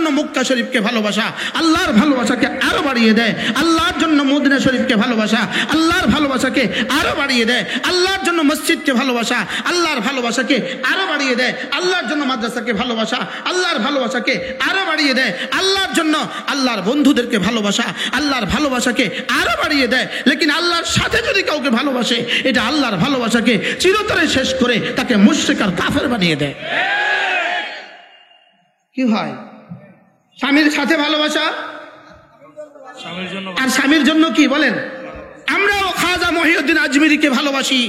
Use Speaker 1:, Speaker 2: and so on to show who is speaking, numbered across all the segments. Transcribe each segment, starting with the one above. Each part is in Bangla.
Speaker 1: জন্য মক্কা শরীফকে ভালোবাসা আল্লাহর ভালোবাসাকে আরো বাড়িয়ে দেয়। আল্লাহর জন্য মদিনা শরীফকে ভালোবাসা আল্লাহর ভালোবাসাকে আরো বাড়িয়ে দেয়। আল্লাহর জন্য মসজিদকে ভালোবাসা আল্লাহর ভালোবাসাকে আরো বাড়িয়ে দেয়। আল্লাহর জন্য মাদ্রাসাকে ভালোবাসা আল্লাহর ভালোবাসাকে আরো বাড়িয়ে দেয়। আল্লাহর জন্য আল্লাহর বন্ধুদেরকে ভালোবাসা আল্লাহর ভালোবাসাকে আরো বাড়িয়ে দেয়। লেকিন আল্লাহর সাথে যদি কাউকে ভালোবাসে, এটা আল্লাহর ভালোবাসাকে চিরতরে শেষ করে তাকে মুশরিক আর কাফের বানিয়ে দেয়। কি হয়? স্বামীর সাথে ভালোবাসা আর স্বামীর জন্য কি বলেন? আমরাও খাজা মহিউদ্দিন আজমিরিকে ভালোবাসি,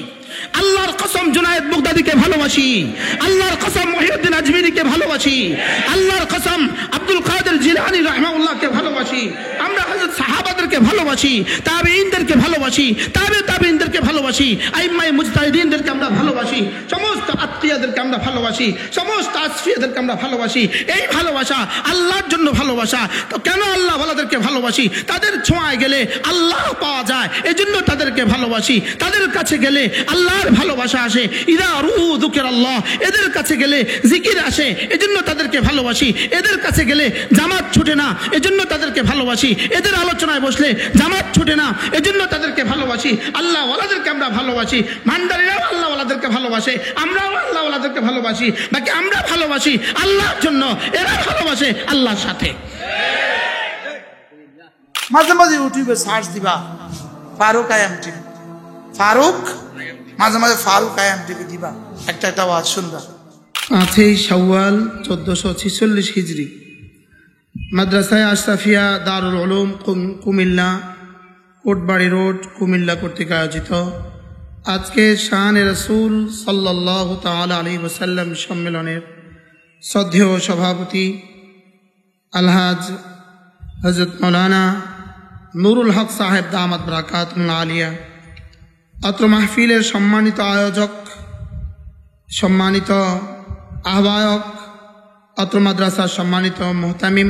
Speaker 1: আল্লাহর কসম জুনায়েদ বাগদাদীকে ভালোবাসি, আল্লাহর কসম মহিউদ্দিন আজমিরিকে ভালোবাসি, আল্লাহর কসম আব্দুল কাদের জিলানী রাহিমাহুল্লাহকে ভালোবাসি। আমরা হযরত সাহাবাদেরকে ভালোবাসি, তাবেঈনদেরকে ভালোবাসি, তাবেঈনদেরকে ভালোবাসি, আইম্মায়ে মুজতাহিদিনদেরকে আমরা ভালোবাসি, সমস্ত আত্মীয়দেরকে আমরা ভালোবাসি, সমস্ত আসফিয়াদেরকে আমরা ভালোবাসি। এই ভালোবাসা আল্লাহর জন্য ভালোবাসা। তো কেন আল্লাহ ওয়ালাদেরকে ভালোবাসি? তাদের ছোঁয়ায় গেলে আল্লাহ পাওয়া যায়, এজন্য তাদেরকে ভালোবাসি। তাদের কাছে গেলে আল্লাহর ভালোবাসা আসে। ইদা রুহু যুকিরাল্লাহ, এদের কাছে গেলে জিকির আসে, এজন্য তাদেরকে ভালোবাসি। এদের কাছে গেলে জামাত ছুটে না, এজন্য তাদেরকে ভালোবাসি। এদের আলোচনায় বসলে জামাত ছুটে না, এজন্য তাদেরকে ভালোবাসি। আল্লাহ ওয়ালাদেরকে আমরা ভালোবাসি। ভান্ডারীরাও আল্লাহ ওয়ালাদেরকে ভালোবাসে, আমরাও আল্লাহ ওয়ালাদেরকে ভালোবাসি। বাকি আমরা ভালোবাসি আল্লাহর জন্য, এরা ভালোবাসে আল্লাহর সাথে।
Speaker 2: মাঝে মাঝে ইউটিউবে সার্চ দিবা ফারুক আয়াম টিভি, ফারুক, মাঝে মাঝে ফারুক আয়াম টিভি দিবা, একটা একটা ওয়াজ শুনবা।
Speaker 1: 5ই শাওয়াল 1446 হিজরি, মাদ্রাসায় আশরাফিয়া দারুল উলুম কুমিল্লা, কোটবাড়ি রোড, কুমিল্লা কর্তৃক আয়োজিত আজকে শান রাসূল সাল্লাল্লাহু তাআলা আলাইহি ওয়াসাল্লাম সম্মেলনের শ্রদ্ধেয় সভাপতি আলহাজ হযরত মাওলানা নুরুল হক সাহেব দামাত বারাকাতুল আলিয়া, অত্র মাহফিলের সম্মানিত আয়োজক, সম্মানিত আহ্বায়ক, অত্র মাদ্রাসার সম্মানিত মুহতামিম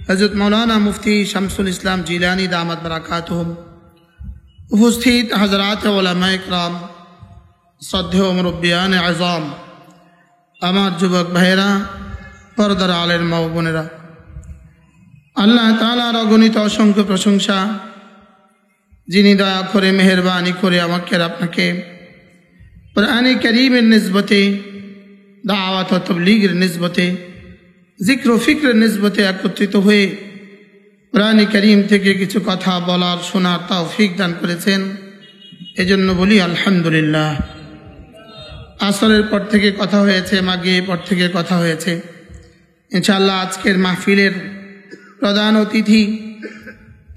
Speaker 1: হযরত মাওলানা মুফতি শামসুল ইসলাম জিলানী দামাত বারাকাতুহুম, উপস্থিত হযরত উলামায়ে কিরাম, শ্রদ্ধেয় মুরব্বিয়ান আযম, আমার যুবক ভাইয়েরা, পর্দার আলের মা ও বোনেরা, আল্লাহ তাআলার অগণিত অসংখ্য প্রশংসা, যিনি দয়া করে মেহেরবানি করে আমাকে আর আপনাকে কোরআনে কারীমের নিসবতে, দাওয়াত ও তাবলীগের নিসবতে, জিক্র ও ফিক্রের নিসবতে একত্রিত হয়ে কোরআনে কারীম থেকে কিছু কথা বলার শোনার তৌফিক দান করেছেন। এজন্য বলি আলহামদুলিল্লাহ। আসরের পর থেকে কথা হয়েছে, মাগরিবের পর থেকে কথা হয়েছে। ইনশাআল্লাহ আজকের মাহফিলের প্রধান অতিথি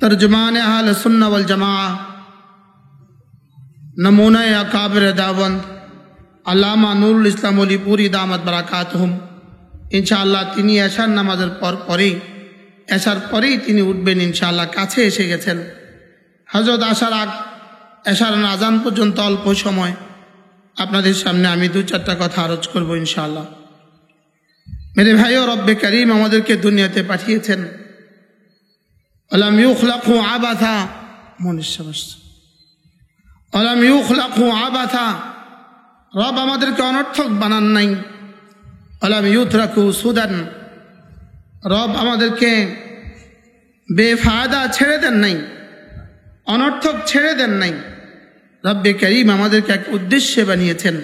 Speaker 1: তরজমানে আহলে সুন্নাহ ওয়াল জামাআহ, নমুনায়ে আকাবির দাওবন্দ আল্লামা নুরুল ইসলাম ওলিপুরি দামাত বারাকাতুহুম, ইনশাআল্লাহ তিনি এশার নামাজের এশার পরেই তিনি উঠবেন ইনশাআল্লাহ। কাছে এসে গেছেন। হযরত এশার আজান পর্যন্ত অল্প সময় আপনাদের সামনে আমি 2-4টা কথা আরজ করব ইনশাআল্লাহ। মেরে ভাইও, রব্বে করিম আমাদেরকে দুনিয়াতে পাঠিয়েছেন আলাম ইউখলাকু আবাথা, আলাম ইউখলাকু আবাথা, রব আমাদেরকে অনর্থক বানান নাই। আলাম ইউতরাকু সুদান, রব আমাদেরকে বেফায়দা ছেড়ে দেন নাই, অনর্থক ছেড়ে দেন নাই। রব্বে করিম আমাদেরকে এক উদ্দেশ্যে বানিয়েছেন।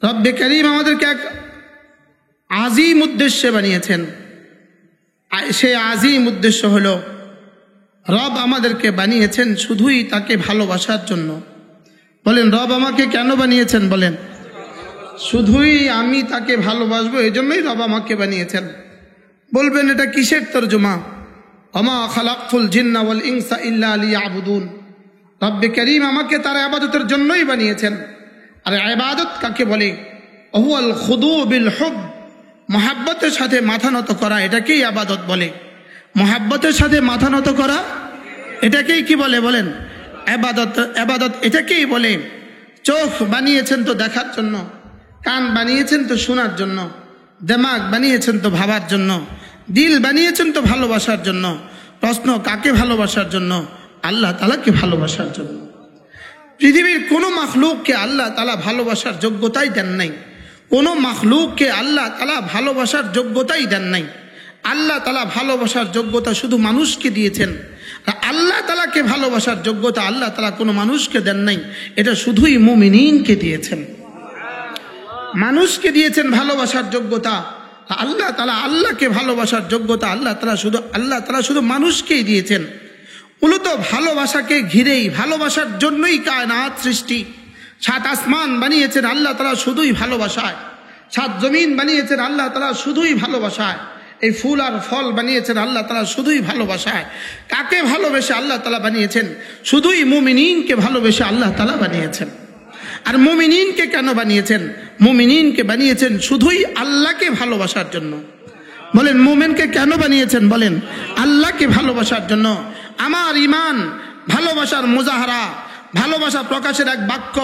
Speaker 1: রব্বে করিম আমাদেরকে এক আজিম উদ্দেশ্যে বানিয়েছেন। সেই আজিম উদ্দেশ্য হলো রব আমাদেরকে বানিয়েছেন শুধুই তাকে ভালোবাসার জন্য। বলেন, রব আমাকে কেন বানিয়েছেন? বলেন, শুধুই আমি তাকে ভালোবাসবো, এজন্যই রব আমাকে বানিয়েছেন। বলবেন এটা কিসের তরজমা? ওমা খালাকতুল জিন্না ওয়াল ইনসা ইল্লা লিয়াবুদুন, রব্বে করিম আমাকে তার ইবাদতের জন্যই বানিয়েছেন। আর ইবাদত কাকে বলে? হুয়াল খুদু বিল হুব, মহাব্বতের সাথে মাথা নত করা, এটাকেই ইবাদত বলে। মহাব্বতের সাথে মাথা নত করা, এটাকেই কি বলে? বলেন, ইবাদত। ইবাদত এটাকেই বলে। চোখ বানিয়েছেন তো দেখার জন্য, কান বানিয়েছেন তো শোনার জন্য, দিমাগ বানিয়েছেন তো ভাবার জন্য, দিল বানিয়েছেন তো ভালোবাসার জন্য। প্রশ্ন, কাকে ভালোবাসার জন্য? আল্লাহ তাআলাকে ভালোবাসার জন্য। পৃথিবীর কোনো মাখলুককে আল্লাহ তাআলা ভালোবাসার যোগ্যতাই দেন নাই। কোনো মাখলুককে আল্লাহ তাআলা ভালোবাসার যোগ্যতাই দেন নাই। আল্লাহ তাআলা ভালোবাসার যোগ্যতা শুধু মানুষকে দিয়েছেন। আল্লাহ তাআলাকে ভালোবাসার যোগ্যতা আল্লাহ তাআলা কোনো মানুষকে দেন নাই, এটা শুধুই মুমিনিনকে দিয়েছেন। মানুষকে দিয়েছেন ভালোবাসার যোগ্যতা, আল্লাহ তাআলা আল্লাহকে ভালোবাসার যোগ্যতা আল্লাহ তাআলা শুধু মানুষকেই দিয়েছেন। মূলত ভালোবাসাকে ঘিরেই, ভালোবাসার জন্যই কায়নাত সৃষ্টি। 7 আসমান বানিয়েছেন আল্লাহ তাআলা শুধুই ভালোবাসায়, 7 জমিন বানিয়েছেন আল্লাহ তাআলা শুধুই ভালোবাসায়, এই ফুল আর ফল বানিয়েছেন আল্লাহ তাআলা শুধুই ভালোবাসায়। কাকে ভালোবেসে আল্লাহ তাআলা বানিয়েছেন? শুধুই মুমিনিনকে ভালোবেসে আল্লাহ তাআলা বানিয়েছেন। আর মুমিনিনকে কেন বানিয়েছেন? মুমিনিনকে বানিয়েছেন শুধুই আল্লাহকে ভালোবাসার জন্য। বলেন মুমিনকে কেন বানিয়েছেন? বলেন আল্লাহকে ভালোবাসার জন্য। আমার ঈমান ভালোবাসার মুজাহারা, ভালোবাসা প্রকাশের এক বাক্য।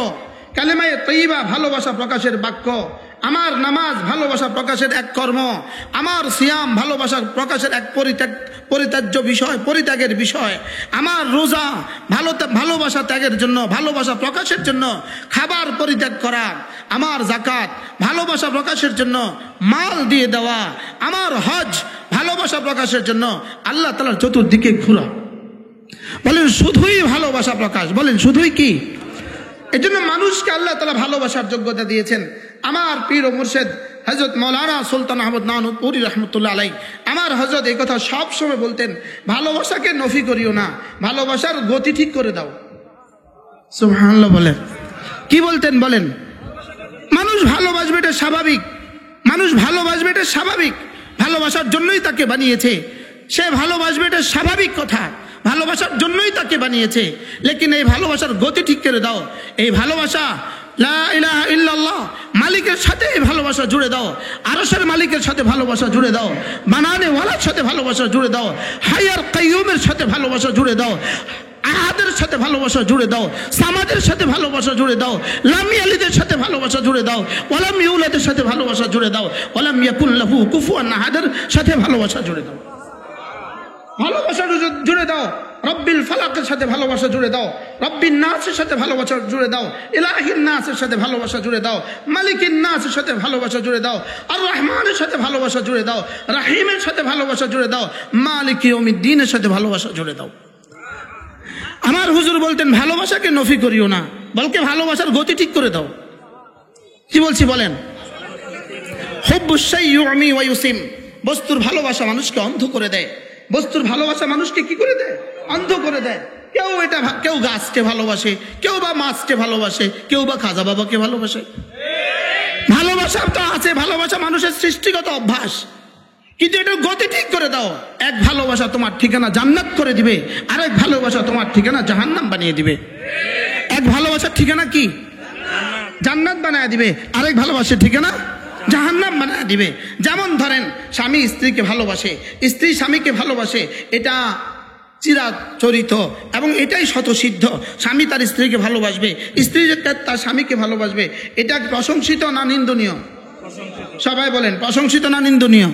Speaker 1: কালেমায়ে তয়্যিবা ভালোবাসা প্রকাশের বাক্য। আমার নামাজ ভালোবাসা প্রকাশের এক কর্ম। আমার সিয়াম ভালোবাসা প্রকাশের এক পরিত্যাজ্য বিষয়, পরিত্যাগের বিষয়। আমার রোজা ভালোবাসা ত্যাগের জন্য, ভালোবাসা প্রকাশের জন্য খাবার পরিত্যাগ করা। আমার যাকাত ভালোবাসা প্রকাশের জন্য মাল দিয়ে দেওয়া। আমার হজ ভালোবাসা প্রকাশের জন্য আল্লাহ তাআলার চতুর্দিকে ঘোরা। বলেন শুধুই ভালোবাসা প্রকাশ। বলেন শুধুই কি? এই জন্য মানুষকে আল্লাহ তাআলা ভালোবাসার যোগ্যতা দিয়েছেন। আমার পীর ও মুর্শিদ হযরত মাওলানা সুলতান আহমদ নানুপুরি রহমতুল্লাহ আলাইহি, আমার হযরত এই কথা সব সময় বলতেন, ভালোবাসাকে নফি করিও না, ভালোবাসার গতি ঠিক করে দাও। সুবহানাল্লাহ। বলেন কি বলতেন? বলেন মানুষ ভালোবাসবে, এটা স্বাভাবিক। মানুষ ভালোবাসবে, এটা স্বাভাবিক। ভালোবাসার জন্যই তাকে বানিয়েছে, সে ভালোবাসবে, এটা স্বাভাবিক কথা। ভালোবাসার জন্যই তাকে বানিয়েছে। লেকিন এই ভালোবাসার গতি ঠিক করে দাও। এই ভালোবাসা লা ইলাহা ইল্লাল্লাহ মালিকের সাথে এই ভালোবাসা জুড়ে দাও। আরশের মালিকের সাথে ভালোবাসা জুড়ে দাও। বানানে ওয়ালার সাথে ভালোবাসা জুড়ে দাও। হাইয়ার কাইয়ুমের সাথে ভালোবাসা জুড়ে দাও। আহাদের সাথে ভালোবাসা জুড়ে দাও। সামাদের সাথে ভালোবাসা জুড়ে দাও। লাম ইয়ালিদের সাথে ভালোবাসা জুড়ে দাও। ওয়ালাম ইউলাদের সাথে ভালোবাসা জুড়ে দাও। ওয়ালাম ইয়াকুল লাহু কুফুয়ান আহাদের সাথে ভালোবাসা জুড়ে দাও। ভালোবাসা জুড়ে দাও। রব্বিল ফালাকের সাথে ভালোবাসা জুড়ে দাও। রব্বিন নাসের সাথে ভালোবাসা জুড়ে দাও। ইলাহিন নাসের সাথে ভালোবাসা জুড়ে দাও। মালিকিন নাসের সাথে ভালোবাসা জুড়ে দাও। আর রহমানের সাথে ভালোবাসা জুড়ে দাও। রাহিমের সাথে ভালোবাসা জুড়ে দাও। মালিক ইয়াউমিদ্দিনের সাথে ভালোবাসা জুড়ে দাও। আমার হুজুর বলতেন ভালোবাসাকে নফি করিও না, বলকে ভালোবাসার গতি ঠিক করে দাও। কি বলছি বলেন? হুব্বুশ শাই ইউমি ওয়া ইউসিম। বস্তুর ভালোবাসা মানুষকে অন্ধ করে দেয়। বস্তুর ভালোবাসা মানুষকে কি করে দেয়? অন্ধ করে দেয়। কেউ গাছকে ভালোবাসে, কেউ বা মাছকে ভালোবাসে, কেউ বা খাজা বাবাকে ভালোবাসে। ভালোবাসা তো আছে, ভালোবাসা মানুষের সৃষ্টিগত অভ্যাস, কিন্তু এটা গতি ঠিক করে দাও। এক ভালোবাসা তোমার ঠিকানা জান্নাত করে দিবে, আরেক ভালোবাসা তোমার ঠিকানা জাহান্নাম বানিয়ে দিবে। এক ভালোবাসার ঠিকানা কি? জান্নাত বানিয়ে দিবে, আরেক ভালোবাসার ঠিকানা জাহান্নাম বানিয়ে দিবে। যেমন ধরেন স্বামী স্ত্রীকে ভালোবাসে, স্ত্রী স্বামীকে ভালোবাসে, এটা চিরাচরিত এবং এটাই স্বতঃসিদ্ধ। স্বামী তার স্ত্রীকে ভালোবাসবে, স্ত্রী তার স্বামীকে ভালোবাসবে। এটা প্রশংসিত না নিন্দনীয়? সবাই বলেন প্রশংসিত না নিন্দনীয়?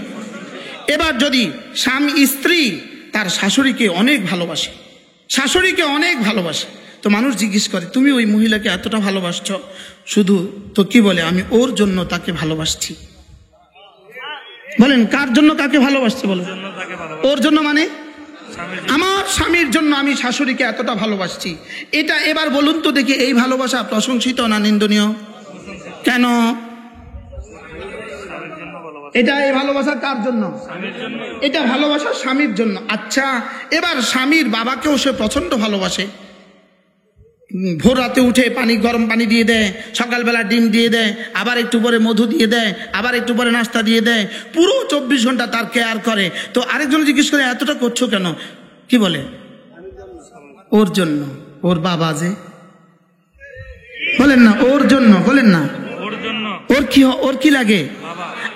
Speaker 1: এবার যদি স্ত্রী তার শাশুড়িকে অনেক ভালোবাসে, শাশুড়িকে অনেক ভালোবাসে, তো মানুষ জিজ্ঞেস করে তুমি ওই মহিলাকে এতটা ভালোবাসছ, শুধু তো কি বলে আমি ওর জন্য তাকে ভালোবাসছি। বলেন কার জন্য কাকে ভালোবাসছে? বলেন ওর জন্য, মানে আমার স্বামীর জন্য আমি শাশুড়িকে এতটা ভালোবাসছি। এটা এবার বলুন তো দেখি, এই ভালোবাসা প্রশংসিত না নিন্দনীয়? কেন? এটা এই ভালোবাসা কার জন্য? এটা ভালোবাসা স্বামীর জন্য। আচ্ছা, এবার স্বামীর বাবাকেও সে প্রচন্ড ভালোবাসে। ভোর রাতে উঠে গরম পানি দিয়ে দেয়, সকালবেলা ডিম দিয়ে দেয়, আবার একটু পরে মধু দিয়ে দেয়, আবার একটু পরে নাস্তা দিয়ে দেয়, পুরো 24 ঘন্টা তার কেয়ার করে। তো আরেকজন জিজ্ঞেস করে এতটা করছো কেন? কি বলে? ওর জন্য। ওর বাবা যে, বলেন না ওর জন্য, বলেন না ওর কি লাগে?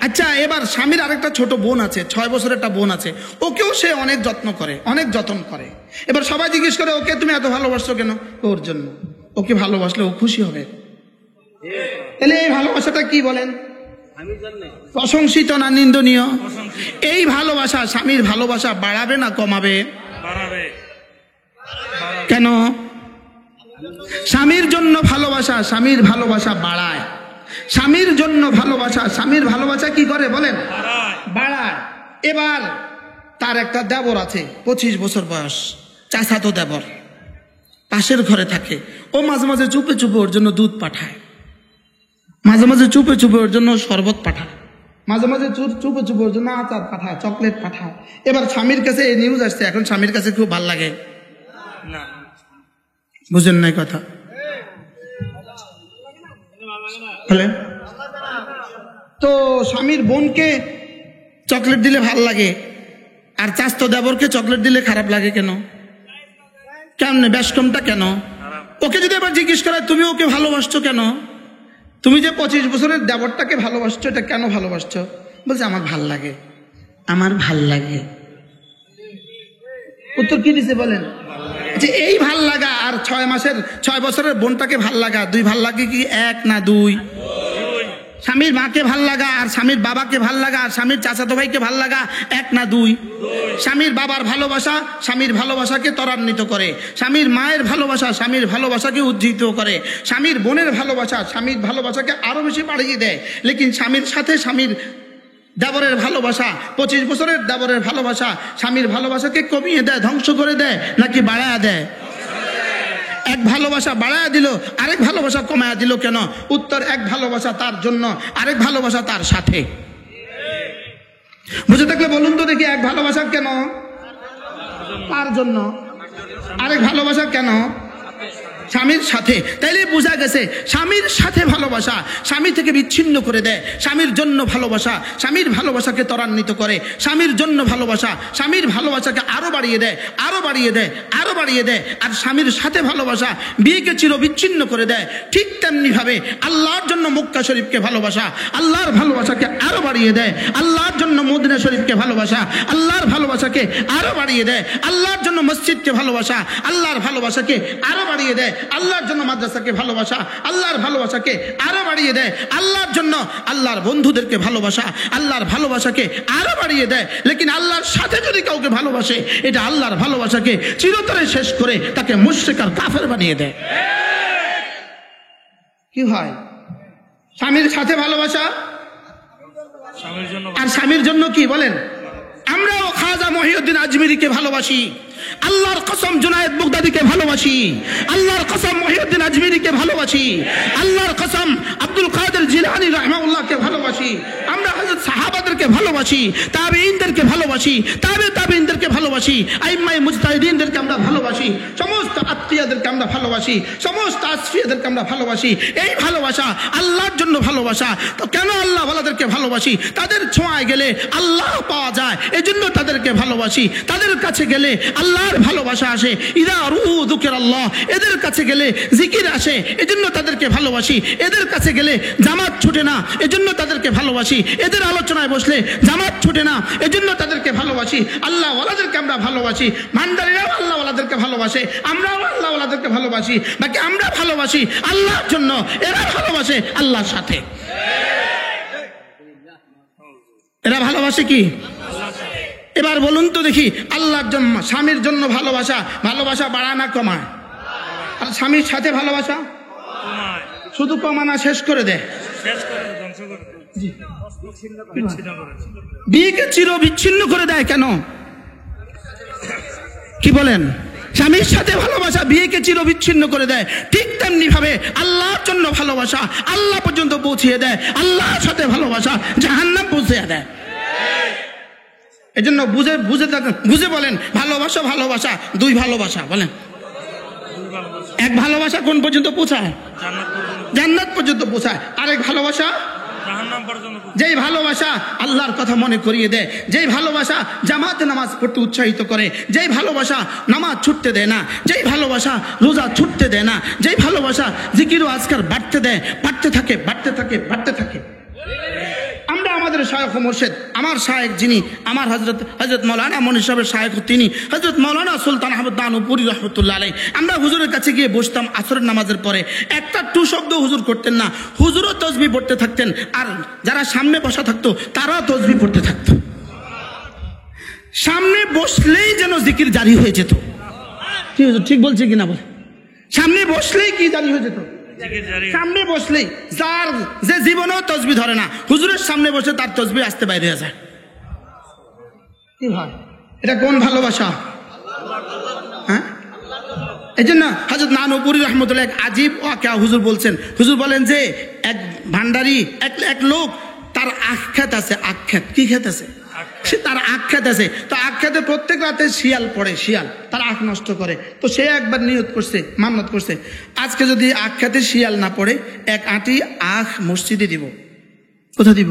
Speaker 1: আচ্ছা, এবার স্বামীর আরেকটা ছোট বোন আছে, 6 বছরের একটা বোন আছে, ওকেও সে অনেক যত্ন করে, অনেক যত্ন করে। এবার সবাই জিজ্ঞেস করে ওকে তুমি এত ভালোবাসছো কেন? ওর জন্য। ওকে ভালোবাসলে ও খুশি হবে। তাহলে এই ভালোবাসাটা কি বলেন? প্রশংসিত না নিন্দনীয়? এই ভালোবাসা স্বামীর ভালোবাসা বাড়াবে না কমাবে? কেন? স্বামীর জন্য ভালোবাসা, স্বামীর ভালোবাসা বাড়ায়। স্বামীর জন্য ভালোবাসা, স্বামীর ভালোবাসা কি করে বলেন? বাড়ায়। এবার তার একটা দেবর আছে, 25 বছর বয়স, চাচাতো দেবর, পাশের ঘরে থাকে। ও মাঝে মাঝে চুপে চুপে ওর জন্য দুধ পাঠায়, মাঝে মাঝে চুপে চুপে ওর জন্য শরবত পাঠায়, মাঝে মাঝে চুপে চুপে ওর জন্য আচার পাঠায়, চকলেট পাঠায়। এবার স্বামীর কাছে এই নিউজ আসছে, এখন স্বামীর কাছে খুব ভাল লাগে। বুঝেন নাই কথা? তো স্বামীর বোনকে চকলেট দিলে ভাল লাগে, আর চাস্তো দেবরকে চকলেট দিলে খারাপ লাগে কেন? কেমনে ব্যস্তমটা কেন? ওকে যদি এবার জিজ্ঞেস করা তুমি ওকে ভালোবাসছো কেন, তুমি যে 25 বছরের দেবরটাকে ভালোবাসছো, এটা কেন ভালোবাসছো? বলছে আমার ভাল লাগে, আমার ভাল লাগে। উত্তর কি দিছে বলেন? যে এই ভাল লাগা আর 6 বছরের বোনটাকে ভাল লাগা, দুই ভাল লাগে কি এক না দুই? স্বামীর মাকে ভাল লাগা আর স্বামীর বাবাকে ভাল লাগা আর স্বামীর চাচাতো ভাইকে ভাল লাগা এক না দুই? স্বামীর বাবার ভালোবাসা স্বামীর ভালোবাসাকে ত্বরান্বিত করে, স্বামীর মায়ের ভালোবাসা স্বামীর ভালোবাসাকে উজ্জীবিত করে, স্বামীর বোনের ভালোবাসা স্বামীর ভালোবাসাকে আরো বেশি বাড়িয়ে দেয়। লেকিন স্বামীর সাথে স্বামীর দেবরের ভালোবাসা, 25 বছরের দেবরের ভালোবাসা স্বামীর ভালোবাসাকে কমিয়ে দেয়, ধ্বংস করে দেয়, নাকি বাড়ায়া দেয়? এক ভালোবাসা বাড়ায়া দিল, আরেক ভালোবাসা কমায়া দিল কেন? উত্তর, এক ভালোবাসা তার জন্য, আরেক ভালোবাসা তার সাথে। বুঝে থাকলে বলুন তো দেখি, এক ভালোবাসা কেন? তার জন্য। আরেক ভালোবাসা কেন? স্বামীর সাথে। তাইলে বোঝা গেছে স্বামীর সাথে ভালোবাসা স্বামী থেকে বিচ্ছিন্ন করে দেয়, স্বামীর জন্য ভালোবাসা স্বামীর ভালোবাসাকে ত্বরান্বিত করে, স্বামীর জন্য ভালোবাসা স্বামীর ভালোবাসাকে আরো বাড়িয়ে দেয়, আরো বাড়িয়ে দেয়, আরো বাড়িয়ে দেয়। আর স্বামীর সাথে ভালোবাসা বিয়েকে চির বিচ্ছিন্ন করে দেয়। ঠিক তেমনি ভাবে আল্লাহর জন্য মক্কা শরীফকে ভালোবাসা আল্লাহর ভালোবাসাকে আরো বাড়িয়ে দেয়, আল্লাহর জন্য মদিনা শরীফকে ভালোবাসা আল্লাহর ভালোবাসাকে আরো বাড়িয়ে দেয়, আল্লাহর জন্য মসজিদকে ভালোবাসা আল্লাহর ভালোবাসাকে আরো বাড়িয়ে দেয়, আল্লাহর জন্য মাদ্রাসাকে ভালোবাসা আল্লাহর ভালোবাসাকে আরো বাড়িয়ে দেয়, আল্লাহর জন্য আল্লাহর বন্ধুদেরকে ভালোবাসা আল্লাহর ভালোবাসাকে আরো বাড়িয়ে দেয়। লেকিন আল্লাহর সাথে যদি কাউকে ভালোবাসে, এটা আল্লাহর ভালোবাসাকে চিরতরে শেষ করে তাকে মুশরিক আর কাফের বানিয়ে দেয়। কি হয়? স্বামীর সাথে ভালোবাসা আর স্বামীর জন্য কি বলেন? আমরাও খাজা মহিউদ্দিন আজমিরিকে ভালোবাসি, আল্লাহর কসম জুনায়েদ বাগদাদীকে ভালোবাসি, আল্লাহর কসম মহিউদ্দিন আজমিরিকে ভালোবাসি, আল্লাহর কসম আব্দুল কাদের জিলানী রাহিমাহুল্লাহকে ভালোবাসি, আমরা হযরত সাহাবাদেরকে ভালোবাসি, তাবেঈনদেরকে ভালোবাসি, তাবেঈনদেরকে ভালোবাসি, আইম্মায়ে মুজতাহিদিনদেরকে আমরা ভালোবাসি, সমস্ত আত্মীয়দেরকে আমরা ভালোবাসি, সমস্ত আসফিয়াদেরকে আমরা ভালোবাসি। এই ভালোবাসা আল্লাহর জন্য ভালোবাসা। তো কেন আল্লাহ ওয়ালাদেরকে ভালোবাসি? তাদের ছোঁয়ায় গেলে আল্লাহ পাওয়া যায়, এজন্য তাদেরকে ভালোবাসি। তাদের কাছে গেলে আল্লাহর ভালোবাসা আসে। ইদা রুহু যুকিরাল্লাহ, এদের কাছে গেলে জিকির আসে, এজন্য তাদেরকে ভালোবাসি। এদের কাছে গেলে জামাত ছুটে না, এজন্য তাদেরকে ভালোবাসি। এদের আলোচনায় বসলে জামাত ছুটে না, এজন্য তাদেরকে ভালোবাসি। আল্লাহ ওয়ালাদেরকে আমরা ভালোবাসি, ভান্ডারীরাও আল্লাহ ওয়ালাদেরকে ভালোবাসে, আমরাও আল্লাহ ওয়ালাদেরকে ভালোবাসি। বাকি আমরা ভালোবাসি আল্লাহর জন্য, এরা ভালোবাসে আল্লাহর সাথে। এরা ভালোবাসে কি? এবার বলুন তো দেখি, আল্লাহর জন্য স্বামীর জন্য ভালোবাসা, ভালোবাসা বাড়ায় না কমায়? আর স্বামীর সাথে ভালোবাসা শুধু কমানা শেষ করে দেয়, বিয়েকে চির বিচ্ছিন্ন করে দেয়। কেন? কি বলেন? স্বামীর সাথে ভালোবাসা বিয়েকে চির বিচ্ছিন্ন করে দেয়। ঠিক তেমনি ভাবে আল্লাহর জন্য ভালোবাসা আল্লাহ পর্যন্ত পৌঁছিয়ে দেয়, আল্লাহর সাথে ভালোবাসা জাহান্নাম পৌঁছে দেয়। এজন্য বুঝে বলেন, ভালোবাসা ভালোবাসা দুই ভালোবাসা বলেন। এক ভালোবাসা কোন পর্যন্ত পৌঁছায়? জান্নাত পর্যন্ত পৌঁছায়। আরেক ভালোবাসা যেই ভালোবাসা আল্লাহর কথা মনে করিয়ে দেয়, যেই ভালোবাসা জামাতে নামাজ পড়তে উৎসাহিত করে, যেই ভালোবাসা নামাজ ছুটতে দেয় না, যেই ভালোবাসা রোজা ছুটতে দেয় না, যেই ভালোবাসা জিকির ও আজকার বাড়তে দেয়, বাড়তে থাকে বাড়তে থাকে বাড়তে থাকে। আমরা আমাদের শায়খ মুর্শিদ, আমার শায়খ যিনি, আমার হযরত মাওলানা মনির সাহেবের শায়খ, তিনি হযরত মাওলানা সুলতান আহমদ দানপুরি রাহমাতুল্লাহ আলাইহি। আমরা হুজুরের কাছে গিয়ে বসতাম আসরের নামাজের পরে, একটা টু শব্দ হুজুর করতেন না, হুজুরও তাসবিহ পড়তে থাকতেন, আর যারা সামনে বসা থাকতো তারাও তাসবিহ পড়তে থাকতো। সামনে বসলেই যেন জিকির জারি হয়ে যেত। ঠিক বলছে কিনা বলে? সামনে বসলেই কি জারি হয়ে যেত? সামনে বসলেই, যার যে জীবনেও তসবিহ ধরে না, হুজুরের সামনে বসে তার তসবিহ আসতে বাইরে যায়। কি ভাই, এটা কোন ভালোবাসা? হ্যাঁ, এই জন্য হযরত নানুপুরি রহমতুল্লাহ এক আজীব ওয়াকিয়া হুজুর বলছেন। হুজুর বলেন যে এক ভান্ডারি, এক লোক, তার আখ্যাত আছে। আখ্যাত কি খেত আছে? সে তার আখ্যাত আছে। তো আখ্যাতে প্রত্যেক রাতে শিয়াল পড়ে, শিয়াল তার আখ নষ্ট করে। তো সে একবার নিয়ত করছে, মান্নত করছে, আজকে যদি আখ্যাতে শিয়াল না পড়ে, এক আঁটি আখ মসজিদে দিব। কোথা দিব?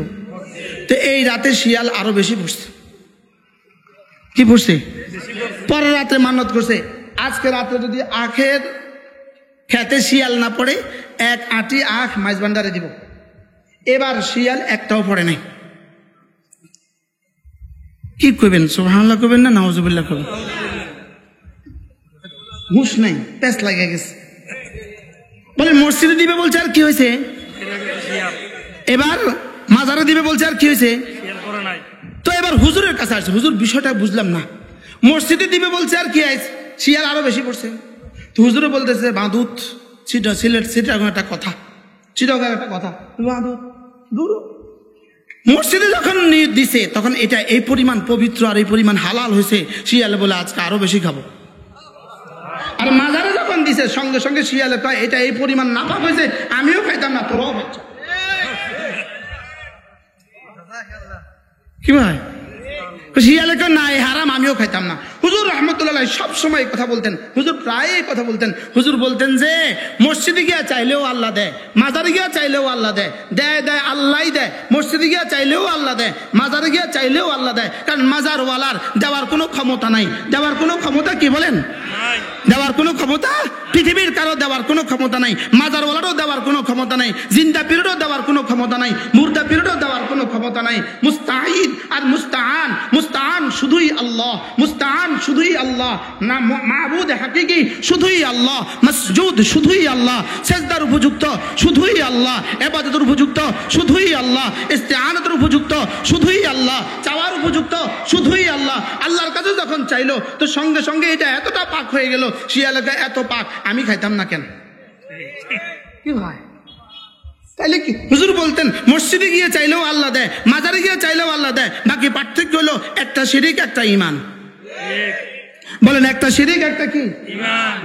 Speaker 1: তো এই রাতে শিয়াল আরো বেশি পড়ছে। কি পড়ছে? পরের রাতে মান্নত করছে, আজকে রাতে যদি আখের খেতে শিয়াল না পড়ে, এক আঁটি আখ মাইজ ভান্ডারে দিব। এবার শিয়াল একটাও পড়ে নাই। কি করবেন? সুবহানাল্লাহ করবেন না নাউজুবিল্লাহ করবেন? হুঁশ নাই, প্যাঁচ লাগে গেছে। বলে মসজিদে দিবে বলছে, আর কি হয়েছে? এবার মাজারে দিবে বলছে, আর কি হয়েছে? তো এবার হুজুরের কাছে আসছে। হুজুর বিষয়টা বুঝলাম না, মসজিদে দিবে বলছে, আর কি আছে? শিয়াল আরো বেশি পড়ছে। তো হুজুরে বলতেছে, বাঁধুত সিলেট চিটাগং একটা কথা, চিটাগং একটা কথা, বাঁধুত দূর মসজিদে যখন দিছে, তখন এটা এই পরিমাণ পবিত্র আর এই পরিমাণ হালাল হয়েছে, শিয়ালে বলে আজকে আরো বেশি খাবো। আর মাজারে যখন দিছে, সঙ্গে সঙ্গে শিয়ালে কয় এটা এই পরিমাণ নাপাক হয়েছে, আমিও খাইতাম না, তোরাও খাচ্ছ। কি ভাই? শিয়ালে কয় না, এই হারাম, আমিও খাইতাম না। হুজুর রহমতুল্লাহ সব সময় কথা বলতেন, হুজুর প্রায় কথা বলতেন। হুজুর বলতেন যে মসজিদে গিয়া চাইলেও আল্লাহ দেয়, মাজারে গিয়া চাইলেও আল্লাহ দেয়, দেয় আল্লাহ দেয়। মসজিদে গিয়া চাইলেও আল্লাহ দেয়, মাজারে গিয়া চাইলেও আল্লাহ দেয়। কারণ মাজার ওয়ালার দেওয়ার কোনো ক্ষমতা নাই। দেওয়ার কোনো ক্ষমতা, কি বলেন? দেওয়ার কোনো ক্ষমতা পৃথিবীর কারো দেওয়ার কোনো ক্ষমতা নাই। মাজার ওয়ালারও দেওয়ার কোনো ক্ষমতা নাই, জিন্দা পীরেরও দেওয়ার কোনো ক্ষমতা নাই, মুর্দা পীরেরও দেওয়ার কোনো ক্ষমতা নাই। মুস্তাঈদ আর মুস্তাআন, মুস্তাআন শুধুই আল্লাহ, মুস্তাআন শুধুই আল্লাহ, না মাবুদ হাকিকি শুধুই আল্লাহ, মাসজুদ শুধুই আল্লাহ, সেজদার উপযুক্ত শুধুই আল্লাহ, ইবাদতের উপযুক্ত শুধুই আল্লাহ, ইস্তিআনাতের উপযুক্ত শুধুই আল্লাহ, চাওয়ার উপযুক্ত শুধুই আল্লাহ। আল্লাহর কাছে যখন চাইলো, তো সঙ্গে সঙ্গে এটা এতটা পাক হয়ে গেল, শিয়ালকে এত পাক, আমি খাইতাম না কেন? কি ভাই, তাইলে কি? হুজুর বলতেন মসজিদে গিয়ে চাইলেও আল্লাহ দেয়, মাজারে গিয়ে চাইলেও আল্লাহ দেয়। বাকি পার্থক্য হলো একটা শিরিক, একটা ঈমান। বলেন, একটা শিরিক, একটা কি?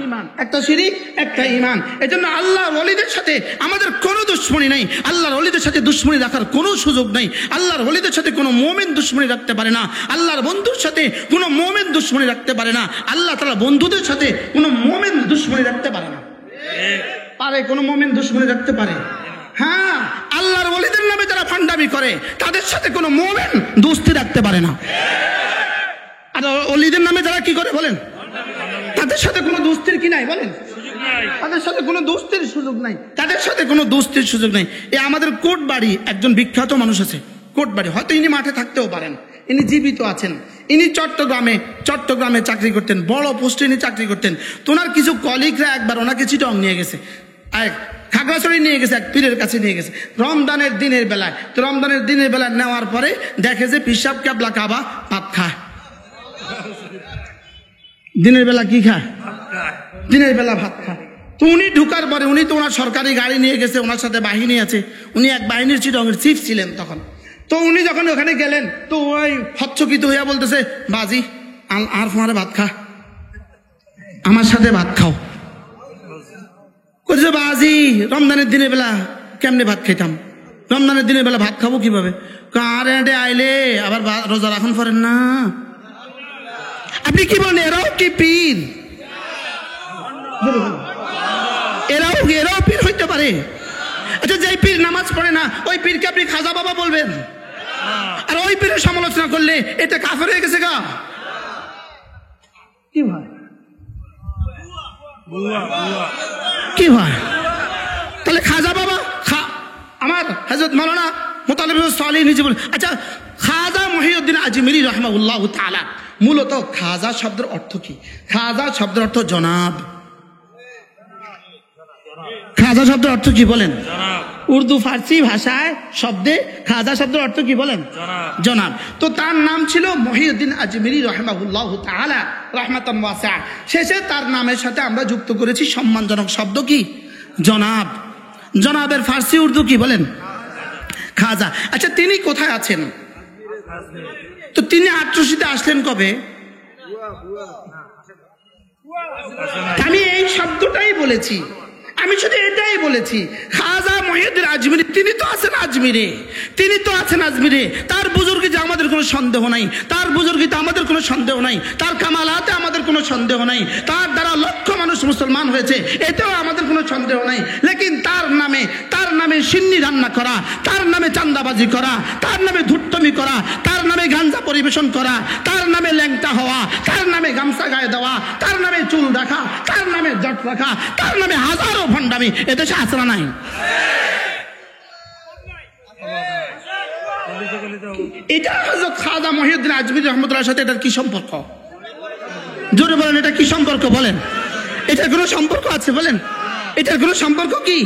Speaker 1: ঈমান। একটা শিরিক, একটা ঈমান। এজন্য আল্লাহর ওলিদের সাথে আমাদের কোনো দুশ্মনী নাই। আল্লাহর ওলিদের সাথে দুশ্মনী রাখার কোনো সুযোগ নাই। আল্লাহর ওলিদের সাথে কোনো মুমিন দুশ্মনী রাখতে পারে না। আল্লাহর বন্ধুর সাথে কোনো মুমিন দুশ্মনী রাখতে পারে না। আল্লাহ তাআলা বন্ধুদের সাথে কোনো মুমিন দুশ্মনী রাখতে পারে না। পারে? কোনো মুমিন দুশ্মনী রাখতে পারে? হ্যাঁ, আল্লাহর ওলিদের নামে যারা ফান্ডামি করে, তাদের সাথে কোনো মুমিন দোস্তি রাখতে পারে না। আর ওলিদের নামে যারা কি করে বলেন, তাদের সাথে কোনো দোস্তির কি নাই বলেন, তাদের সাথে কোনো দোস্তির সুযোগ নাই, তাদের সাথে কোনো দোস্তির সুযোগ নাই। এ আমাদের কোটবাড়ি একজন বিখ্যাত মানুষ আছে, কোটবাড়ি, হয়তো ইনি মাঠে থাকতেও পারেন, ইনি জীবিত আছেন। ইনি চট্টগ্রামে চাকরি করতেন, বড় পোস্টে ইনি চাকরি করতেন। তো ওনার কিছু কলিগরা একবার ওনাকে চিটং নিয়ে গেছে, খাগড়াছড়ি নিয়ে গেছে, এক পীরের কাছে নিয়ে গেছে রমজানের দিনের বেলায়। তো রমজানের দিনের বেলায় নেওয়ার পরে দেখে যে পিসাব ক্যাবলা কাবা ভাত খায়। দিনের বেলা কি খায়? দিনের বেলা ভাত খায়। তো উনি ঢুকার পরে, উনি তো ওনার সরকারি গাড়ি নিয়ে গেছে, ওনার সাথে বাহিনী আছে, উনি এক বাহিনীর চিটংয়ের চিফ ছিলেন তখন। তো উনি যখন ওখানে গেলেন, তো ওই হচ্চকিত হইয়া বলতেছে, বাজি আর তোমার ভাত খা, আমার সাথে ভাত খাও। বলছে, বাজি রমজানের দিনের বেলা কেমনে ভাত খাইতাম? রমজানের দিনের বেলা ভাত খাবো কিভাবে? আর আইলে আবার রোজা রাখুন পারেন না। আপনি কি বলেন? এরাও কি পীর? এরাও পীর হইতে পারে? আচ্ছা, যে পীর নামাজ পড়ে না, ওই পীরকে আপনি খাজা বাবা বলবেন? আর ওই পীরের সমালোচনা করলে এটা কাফের হয়ে গেছে গা। কি ভাই, কি হয়? তাহলে খাজা বাবা, আমার হযরত মাওলানা মুতালিব সালেহ নিজে বলেন। আচ্ছা, খাজা মহিউদ্দিন আজমিরি রাহমাহুল্লাহ তাআলা, মূলত খাজা শব্দের অর্থ কি? খাজা শব্দের অর্থ জনাব। খাজা শব্দের অর্থ কি বলেন? উর্দু ফার্সি ভাষায় শব্দে খাজা শব্দের অর্থ কি বলেন? জনাব। তো তার নাম ছিল মহিউদ্দিন আজমিরি রাহমাহুল্লাহ তাআলা রাহমাতান ওয়াসিআ। শেষে তার নামের সাথে আমরা যুক্ত করেছি সম্মানজনক শব্দ কি? জনাব। জনাবের ফার্সি উর্দু কি বলেন? খাজা। আচ্ছা, তিনি কোথায় আছেন? তো তিনি 88-তে আসলেন কবে? আমি এই শব্দটাই বলেছি, আমি শুধু এটাই বলেছি। খাজা মহিউদ্দিন আজমিরি তিনি তো আছেন আজমিরে, তিনি তো আছেন আজমিরে। তার বুজুর্গিতে আমাদের কোনো সন্দেহ নাই, তার বুজুর্গিতে আমাদের কোনো সন্দেহ নাই, তার কামালাতে আমাদের কোনো সন্দেহ নাই, তার দ্বারা লক্ষ মানুষ মুসলমান হয়েছে এতেও আমাদের কোনো সন্দেহ নাই। লেকিন তার নামে সিন্নি রান্না করা, তার নামে চান্দাবাজি করা, তার নামে ধুট্টমি করা, তার নামে গাঞ্জা পরিবেশন করা, তার নামে ল্যাংটা হওয়া, তার নামে গামছা গায়ে দেওয়া, তার নামে চুল রাখা, তার নামে জট রাখা, তার নামে হাজারো ভণ্ডামি এদেশে আছে না নাই? এটা হযরত খাজা মহিউদ্দিন আজমিরি রহমতুল্লাহর সাথে এটার কি সম্পর্ক? জোরে বলেন, এটা কি সম্পর্ক বলেন? এটার কোনো সম্পর্ক আছে বলেন? এটার কোনো সম্পর্ক কি?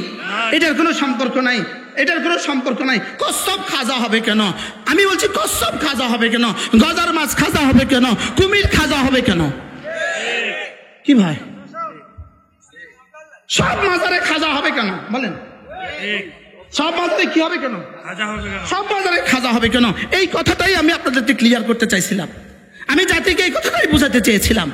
Speaker 1: এটার কোনো সম্পর্ক নাই, এটার কোনো সম্পর্ক নাই। কচ্ছপ খাজা হবে কেন? আমি বলছি কচ্ছপ খাজা হবে কেন? গজার মাছ খাজা হবে কেন? কুমির খাজা হবে কেন? কি ভাই, সব মাজারে খাজা হবে কেন বলেন? সব মাজারে কি হবে কেন? সব মাজারে খাজা হবে কেন? এই কথাটাই আমি আপনাদেরকে ক্লিয়ার করতে চাইছিলাম। আমি জাতিকে এই কথাটাই বোঝাতে চেয়েছিলাম।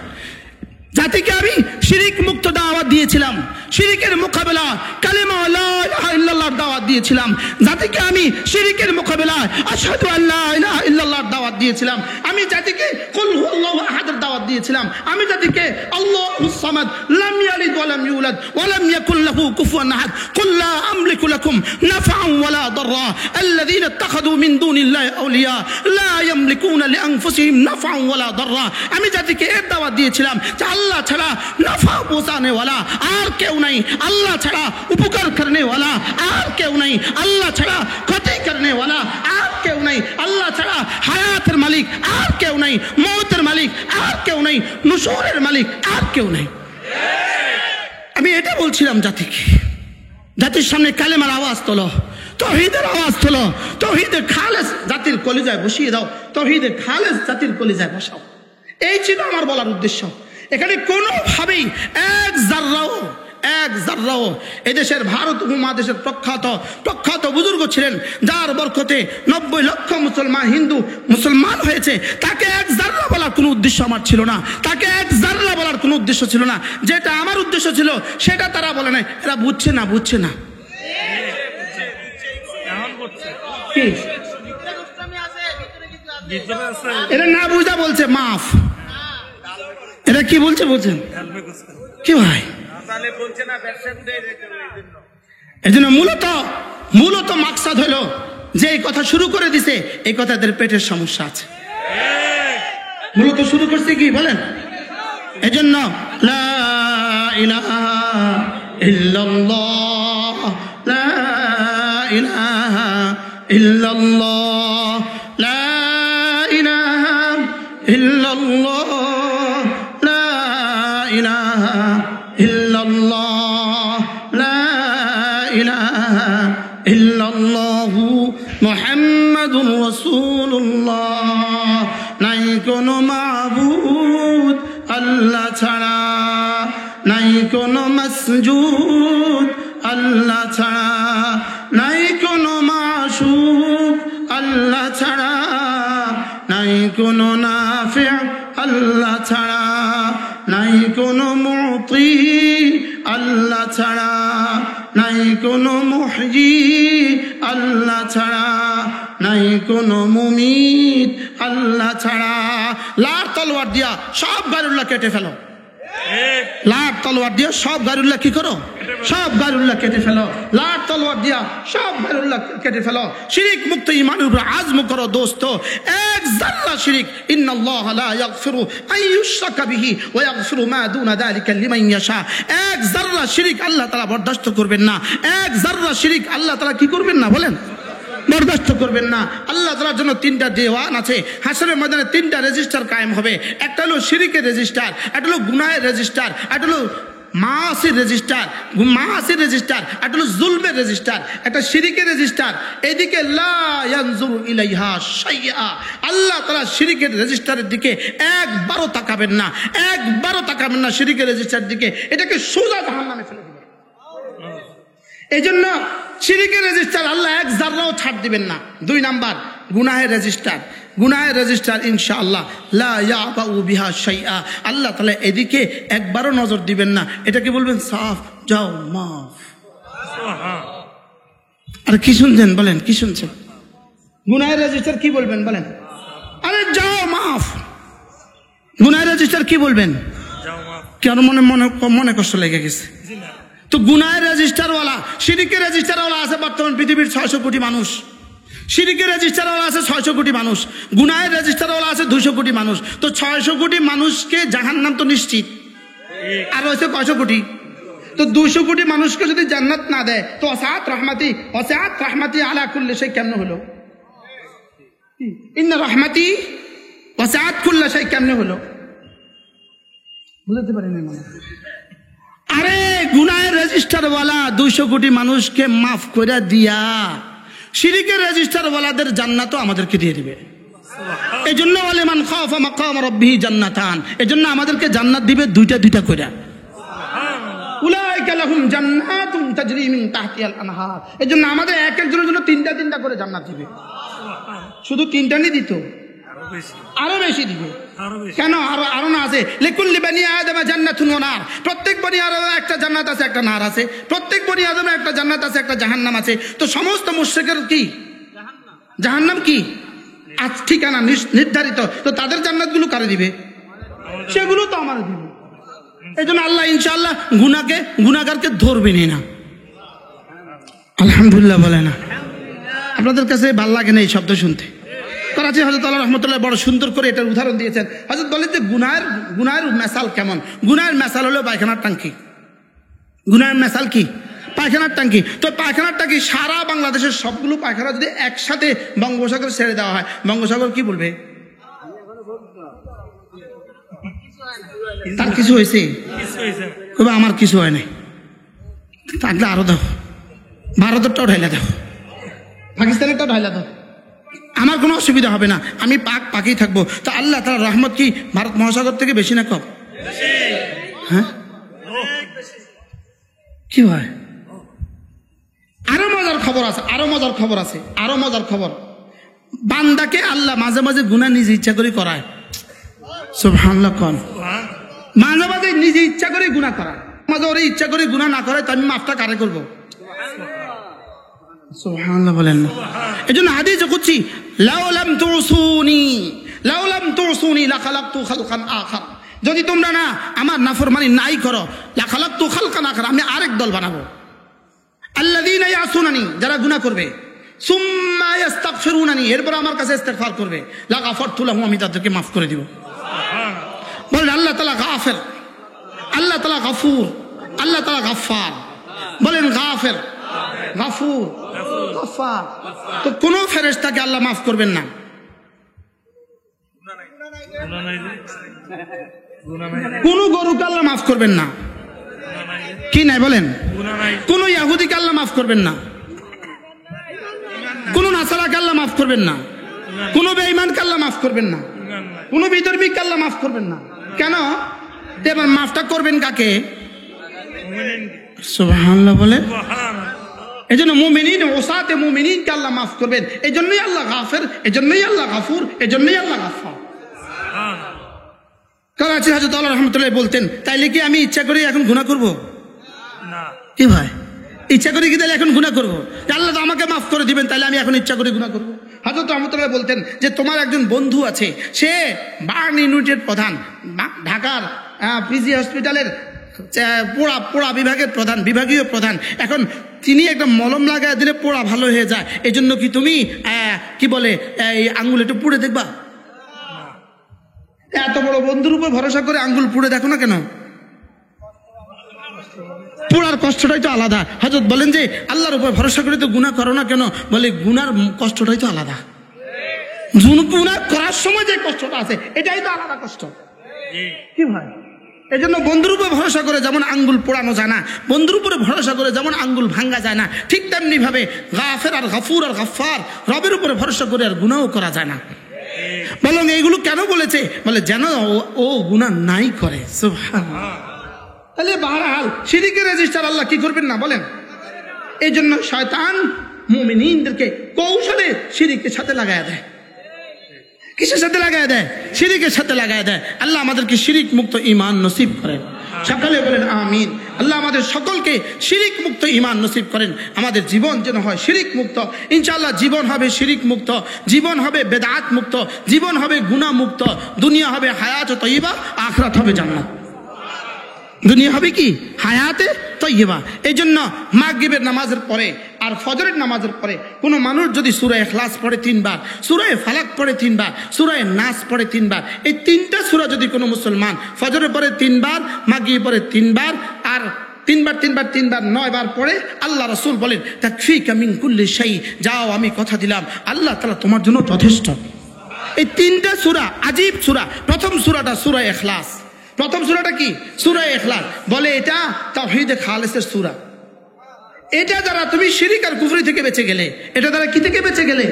Speaker 1: জাতিকে আমি শিরিক মুক্ত দাওয়াত দিয়েছিলাম, শিরিকের মোকাবেলা কালিমা লা ইলাহা ইল্লাল্লাহর দাওয়াত দিয়েছিলাম। জাতিকে আমি শিরিকের মোকাবেলা আশহাদু আল্লা ইলাহা ইল্লাল্লাহর দাওয়াত দিয়েছিলাম। আমি জাতিকে কুল হুয়াল্লাহু আহাদের দাওয়াত দিয়েছিলাম। আমি জাতিকে আল্লাহুস সামাদ লাম ইয়ালিদ ওয়া লাম ইউলাদ ওয়া লাম ইয়াকুল লাহু কুফুয়ান আহাদ কুল লা আমলিকু লাকুম নাফআন ওয়া লা দাররা আল্লাযীনা ইত্তাখাযু মিন দুনিল্লাহি আউলিয়া লা ইয়ামলিকুনা লিআনফুসিহিম নাফআন ওয়া লা দাররা। আমি জাতিকে এর দাওয়াত দিয়েছিলাম যে আল্লাহ ছাড়া নাফা পৌঁছানে ওয়ালা আর কেউ নাই, আল্লাহ ছাড়া উপকার করনে ওয়ালা আর কেউ নাই, আল্লাহ ছাড়া ক্ষতি করনে ওয়ালা আর কেউ নাই, আল্লাহ ছাড়া হায়াতের মালিক আর কেউ নাই, মওতের মালিক আর কেউ নাই, নুশুরের মালিক আর কেউ নাই। আমি এটা বলছিলাম জাতিকে, জাতির সামনে কালেমার আওয়াজ তোলো, তাওহীদের আওয়াজ তোলো, তাওহীদের খালেস জাতির কলিজায় বসিয়ে দাও, তাওহীদের খালেস জাতির কলিজায় বসাও। এই ছিল আমার বলার উদ্দেশ্য। এখানে কোনোভাবেই এক জাররাও এদেশের ভারত উপমহাদেশের প্রখ্যাত বুজুর্গ ছিলেন, যার বরকতে 90 লক্ষ হিন্দু মুসলমান হয়েছে, তাকে এক জাররা বলার কোনো উদ্দেশ্য আমার ছিল না, তাকে এক জাররা বলার কোনো উদ্দেশ্য ছিল না। যেটা আমার উদ্দেশ্য ছিল সেটা তারা বলে না, এরা বুঝছে না। এরা না বুঝা বলছে মাফ। এরা কি বলছে বলছেন কি ভাই? এই জন্য মূলত মাকসাদ হলো যে এই কথা শুরু করে দিছে, এই কথা এদের পেটের সমস্যা আছে। মূলত শুরু করছে কি বলেন? এই জন্য লা ইলাহা ইল্লাল্লাহ, লা ইলাহা ইল্লাল্লাহ, লা ইলাহা ইল্লাল্লাহ, লা ইলাহা ইল্লাল্লাহ, লা ইলাহা ইল্লাল্লাহু মুহাম্মাদুর রাসূলুল্লাহ। নাই কোনো মাবুদ আল্লাহ ছাড়া, নাই কোনো মাসজুদ আল্লাহ ছাড়া, নাই কোনো মাশুক আল্লাহ ছাড়া, নাই কোনো নাফি আল্লাহ ছাড়া, নাই কোনো মুতি আল্লাহ ছাড়া, নাই কোনো মুহয়ি আল্লাহ ছাড়া, নাই কোনো মুমিত আল্লাহ ছাড়া। লার তলোয়ার দিয়া সব গায়রুল্লাহ কেটে ফেলো, লার তলোয়ার দিয়া সব গায়রুল্লাহ কি করো? সব গায়রুল্লাহ কেটে ফেলো, লার তলোয়ার দিয়া সব গায়রুল্লাহ কেটে ফেলো। শিরিক মুক্ত ঈমানের উপর আজম করো দোস্ত। এক জাররা শিরিক, ইন্নাল্লাহা লা ইয়াগফিরু আন ইউশরাকা বিহি ওয়া ইয়াগফিরু মা দুনা যালিকা লিমান ইয়াশা। এক জাররা শিরিক আল্লাহ তাআলা বরদাস্ত করবেন না। এক জাররা শিরিক আল্লাহ তাআলা কি করবেন না বলেন? বরদাস্ত করবেন না। আল্লাহ তাআলার জন্য 3টা দেওয়ান আছে। হাসরের ময়দানে 3টা রেজিস্টার কায়েম হবে। একটা হলো শিরিকের রেজিস্টার, একটা হলো গুনাহের রেজিস্টার, একটা হলো মাসির রেজিস্টার, একটা হলো জুলমের রেজিস্টার, একটা শিরিকের রেজিস্টার। এদিকে লা ইয়ানজুরু ইলাইহা শাইআ, আল্লাহ তাআলা শিরিকের রেজিস্টারের দিকে একবারও তাকাবেন না, শিরিকের রেজিস্টারের দিকে। এটাকে সোজা জাহান্নামে ফেলে দিবেন। এই জন্য শিরিকের রেজিস্টার আল্লাহ এক জাররাও ছাড় দিবেন না। 2 নাম্বার গুনাহের রেজিস্টার, গুনাহের রেজিস্টার ইনশাআল্লাহ লা ইয়াবাউ বিহা শাইআ, আল্লাহ তাআলা এদিকে একবারও নজর দিবেন না। এটাকে বলবেন সাফ, যাও মাফ। আর কি শুনছেন বলেন, কি শুনছেন? গুনাহের রেজিস্টার কি বলবেন বলেন? আরে যাও মাফ। গুনাহের রেজিস্টার কি বলবেন? কেন মনে মনে মনে কষ্ট লেগে গেছে? তো গুনাহের রেজিস্টারওয়ালা, শিরকের রেজিস্টারওয়ালা আছে বর্তমান পৃথিবীর 600 কোটি মানুষ। শিরকের রেজিস্টারওয়ালা আছে 600 কোটি মানুষ, গুনাহের রেজিস্টারওয়ালা আছে 200 কোটি মানুষ। তো 600 কোটি মানুষকে জাহান্নাম তো নিশ্চিত, আর হয়েছে কয়শো কোটি? তো 200 কোটি মানুষকে যদি জান্নাত না দেয় তো ওয়াসআত রাহমাতি আলা কুল্লি শাই কেমনে হলো? ইন্না রাহমাতি ওয়াসআত কুল্লি শাই কেমনে হলো? বুঝতে পারেন না? আরে গুনাহের রেজিস্টারওয়ালা 200 কোটি মানুষকে মাফ করে দিয়া শিরকের রেজিস্টারওয়ালাদের জান্নাতও আমাদেরকে দিয়ে দিবে। এই জন্য ওয়ালিমান খাফা মাকাম রাব্বিহি জান্নাতান, এই জন্য আমাদেরকে জান্নাত দিবে দুইটা করে। উলাইকা লাহুম জান্নাতুন তাজরি মিন তাহতিহাল আনহার, এই জন্য আমাদের এক একজনের জন্য তিনটা করে জান্নাত দিবে। শুধু তিনটা নি দিত, আরো বেশি দিবে। কেন? আরো না আছে, লিকুল্লি বানি আদম জান্নাতুন ওয়া নার, প্রত্যেক বনি আদমের একটা জান্নাত আছে, একটা নার আছে। প্রত্যেক বনি আদমের একটা জান্নাত আছে, একটা জাহান্নাম আছে। তো সমস্ত মুশরিকের কি জাহান্নাম কি আজ ঠিকানা নির্ধারিত। তো তাদের জান্নাতগুলো কারে দিবে? সেগুলো তো আমার দিবে। এই জন্য আল্লাহ ইনশাআল্লাহ গুনাহগারকে ধরবেনই না। আলহামদুলিল্লাহ বলে না? আপনাদের কাছে ভালো লাগে না এই শব্দ শুনতে? করাচি হযরত আল্লাহ রাহমাতুল্লাহ বড় সুন্দর করে এটার উদাহরণ দিয়েছেন। হযরত বলেন যে গুনাহের মেসাল কেমন? গুনাহের মেসাল হলো পায়খানার ট্যাঙ্কি। গুনাহের মেসাল কি? পায়খানার ট্যাঙ্কি। তো পায়খানার ট্যাঙ্কি সারা বাংলাদেশের সবগুলো পায়খানা যদি একসাথে বঙ্গোপসাগরে ছেড়ে দেওয়া হয়, বঙ্গোপসাগর কি বলবে? তার কিছু হয়েছে? আমার কিছু হয় নাই। থাকলে আরো দাও, ভারতেরটাও ঢাইলা দাও, পাকিস্তানেরটাও ঢাইলা দাও, আমার কোনো অসুবিধা হবে না, আমি পাকেই থাকবো। তো আল্লাহ তাআলার রহমত কি ভারত মহাসাগর থেকে বেশি না কম? হ্যাঁ, কি হয়? আরো মজার খবর আছে। বান্দাকে আল্লাহ মাঝে মাঝে গুনাহ নিজে ইচ্ছা করে করায়। সুবহানাল্লাহ কোন? মাঝে মাঝে নিজে ইচ্ছা করে গুনাহ করায়। মাঝে ওরে ইচ্ছা করে গুনাহ না করে তো আমি মাফটা কারে করবো? সুবহানাল্লাহ বলেন না? এজন্য হাদিসে কুদসি, লাউ লাম তুসুনি লাখালাকতু খালকান আখার, যদি তোমরা না আমার নাফরমানি নাই করো, লাখালাকতু খালকান আখার, আমি আরেক দল বানাবো। আল্লাযীনা ইয়াসুনানি, যারা গুনাহ করবে, সুম্মা ইস্তাগফিরুনানি, এরপর আমার কাছে ইস্তিগফার করবে, লাগাফারতু লাহুম, আমি তাদেরকে মাফ করে দিব। বলেন আল্লাহ তাআলা গাফির, আল্লাহ তাআলা গফুর, আল্লাহ তাআলা গফফার। বলেন গাফির, গফুর, গফফার। তো কোন ফেরেশতাকে আল্লাহ মাফ করবেন না। কোন গরুকে আল্লাহ মাফ করবেন না। কি নাই বলেন? কোন ইহুদিকে আল্লাহ মাফ করবেন না, কোন নাসারাকে আল্লাহ মাফ করবেন না, কোন বেঈমানকে আল্লাহ মাফ করবেন না, কোন বিধর্মীকে আল্লাহ মাফ করবেন না। কেন? এবার মাফটা করবেন কাকে? সুবহানাল্লাহ বলে। এই জন্য মুমিনিন, ওসাতে মুমিনিনকে আল্লাহ মাফ করবেন। এই জন্যই আল্লাহ গাফির, এই জন্যই আল্লাহ গাফুর, এই জন্যই আল্লাহ গাফফার। করাচি হযরত আল্লাহ রাহমাতুল্লাহ বলতেন, তাইলে কি আমি ইচ্ছা করে এখন গুনাহ করব? না। কি ভাই, ইচ্ছা করে কি তাহলে এখন গুনাহ করব? আল্লাহ তো আমাকে মাফ করে দিবেন, তাহলে আমি এখন ইচ্ছা করে গুনাহ করব? হযরত রাহমাতুল্লাহ বলতেন যে তোমার একজন বন্ধু আছে, সে বার্ন ইউনিটের প্রধান, ঢাকার পিজি হসপিটালের পোড়া বিভাগের প্রধান, বিভাগীয় প্রধান। এখন তিনি একটা মলম লাগায় দিলে পোড়া ভালো হয়ে যায়। এই জন্য কি তুমি কি বলে এই আঙ্গুল একটু পুড়ে দেখবা? এত বড় বন্ধুর উপর ভরসা করে আঙ্গুল পুড়ে দেখো না কেন? পোড়ার কষ্টটাই তো আলাদা। হযরত বলেন যে আল্লাহর উপর ভরসা করে তো গুনাহ করো না কেন? বলে গুনার কষ্টটাই তো আলাদা। গুনাহ করার সময় যে কষ্টটা আছে এটাই তো আলাদা কষ্ট। কি ভাই, এই জন্য বন্ধুর উপর ভরসা করে যেমন আঙ্গুল পোড়ানো যায় না, বন্ধুর উপরে ভরসা করে যেমন আঙ্গুল ভাঙ্গা যায় না, ঠিক তেমনি ভাবে গাফির আর গফুর আর গফফার, রবের উপরে ভরসা করে আর গুনাহও করা যায় না। বলুন এইগুলো কেন বলেছে? বলে যেন ও গুনাহ নাই করে। সুবহানাল্লাহ। তাহলে বাহরহাল শিরকের রেজিস্টার আল্লাহ কি করবেন না বলেন? এই জন্য শয়তান মুমিনিনদেরকে কৌশলে শিরকের সাথে লাগায়া দেয়। কিসের সাথে লাগায় দেয়? শিরিকের সাথে লাগায় দেয়। আল্লাহ আমাদেরকে শিরিক মুক্ত ঈমান নসিব করেন। সকলে বলেন আমিন। আল্লাহ আমাদের সকলকে শিরিক মুক্ত ঈমান নসিব করেন। আমাদের জীবন যেন হয় শিরিক মুক্ত। ইনশাআল্লাহ জীবন হবে শিরিক মুক্ত, জীবন হবে বেদাত মুক্ত, জীবন হবে গুনাহ মুক্ত। দুনিয়া হবে হায়াত তয়্যিবা, আখিরাত হবে জান্নাত। দুনিয়া হবে কি? হায়াতে তয়্যিবা। এই জন্য মাগরিবের নামাজের পরে আর ফজরের নামাজের পরে কোনো মানুষ যদি সূরা ইখলাস পড়ে 3 বার, সূরা ফালাক পড়ে 3 বার, সূরা নাস পড়ে 3 বার, এই 3টা সূরা যদি কোনো মুসলমান ফজরের পরে 3 বার, মাগরিবের পরে 3 বার আর 3 বার 3 বার 3 বার 9 বার পড়ে, আল্লাহ রাসূল বলেন তাকফিকা মিন কুল্লি শাই, যাও আমি কথা দিলাম আল্লাহ তাআলা তোমার জন্য যথেষ্ট। এই 3টা সূরা আজীব সূরা। প্রথম সূরাটা সূরা ইখলাস। প্রথম সূরাটা কি? সূরা ইখলাস। বলে এটা তাওহীদে খালেসের সূরা। এটা দ্বারা তুমি শিরিক আর কুফরি থেকে বেঁচে গেলে। এটা দ্বারা কি থেকে বেঁচে গেলে?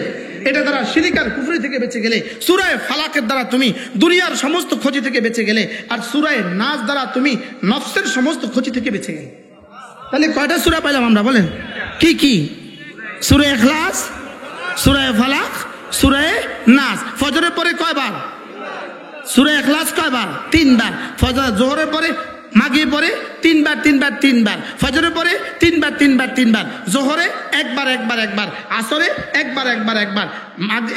Speaker 1: এটা দ্বারা শিরিক আর কুফরি থেকে বেঁচে গেলে। সূরা ফালাকের দ্বারা তুমি দুনিয়ার সমস্ত ক্ষতি থেকে বেঁচে গেলে। আর সূরা নাস দ্বারা তুমি নফসের সমস্ত ক্ষতি থেকে বেঁচে গেলে। তাহলে কয়টা সূরা পেলাম আমরা? বলেন কি কি? সূরা ইখলাস, সূরা ফালাক, সূরা নাস। ফজরের পরে কয়বার? সূরা ইখলাস কয়বার? 3 বার। ফজর জোহরের পরে, মাগরিবের পরে 3 বার 3 বার 3 বার, ফজরের পরে 3 বার 3 বার 3 বার, জোহরে একবার একবার একবার, আসরে একবার একবার একবার,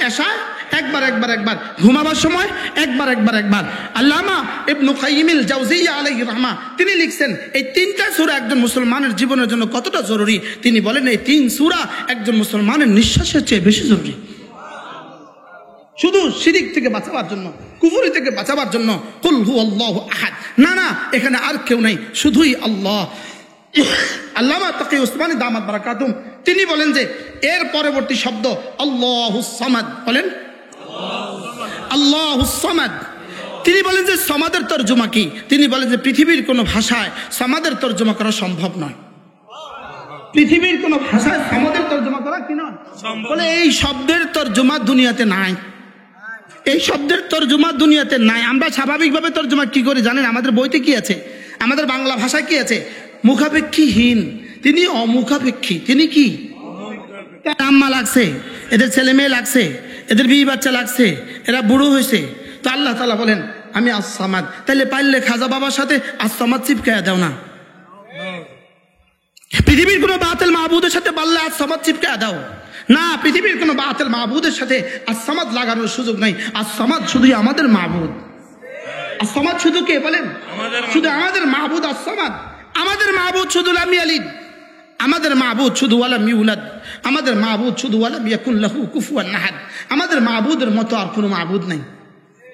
Speaker 1: এশায় একবার একবার একবার, ঘুমাবার সময় একবার একবার একবার। আল্লামা ইবনে কাইয়িমিল জাওজিয়্যা আলাইহির রাহমা তিনি লিখছেন এই 3টা সূরা একজন মুসলমানের জীবনের জন্য কতটা জরুরি। তিনি বলেন এই 3 সূরা একজন মুসলমানের নিঃশ্বাসের চেয়ে বেশি জরুরি। শুধু শিরিক থেকে বাঁচাবার জন্য, কুফরি থেকে বাঁচাবার জন্য। কুল হুয়াল্লাহু আহাদ। না না, এখানে আর কেউ নাই, শুধুই আল্লাহ। আল্লামা তাকি উসমানী দামাত বারাকাতুম তিনি বলেন যে এর পরবর্তী শব্দ আল্লাহুস সামাদ। বলেন আল্লাহুস সামাদ। তিনি বলেন যে সামাদের তরজমা কি? তিনি বলেন যে পৃথিবীর কোনো ভাষায় সামাদের তরজমা করা সম্ভব নয়। পৃথিবীর কোনো ভাষায় সামাদের তরজমা করা কি নয়? বলে এই শব্দের তরজমা দুনিয়াতে নাই। এই শব্দের তরজমা দুনিয়াতে নাই। আমরা স্বাভাবিকভাবে তরজমা কি করি জানেন? আমাদের বইতে কি আছে? আমাদের বাংলা ভাষায় কি আছে? মুখাপেক্ষীহীন। তিনি অমুখাপেক্ষী। তিনি কি? আম্মা লাগছে, এদের ছেলে মেয়ে লাগছে, এদের বিয়ে বাচ্চা লাগছে, এরা বুড়ো হয়েছে। তো আল্লাহ তাআলা বলেন আমি আস-সামাদ। তাহলে পারলে খাজা বাবার সাথে আস-সামাদ চিপকায়া দাও না। পৃথিবীর কোনো বাতিল মাহবুদের সাথে পারলে আস-সামাদ চিপকায়া দাও না। পৃথিবীর কোনো বাতিল মাহবুদের সাথে আস-সামাদ লাগানোর সুযোগ নাই। আস-সামাদ শুধুই আমাদের মাহবুদ। আস-সামাদ শুধু কে বলেন? শুধু আমাদের মাহবুদ আস-সামাদ। আমাদের মাহবুদ শুধু লাম ইয়ালিদ, আমাদের মাহবুদ শুধু ওয়ালাম ইউলাদ, আমাদের মাহবুদ শুধু ওয়ালাম ইয়াকুন লাহু কুফুয়ান আহাদ। আমাদের মাহবুদের মতো আর কোনো মাহবুদ নাই।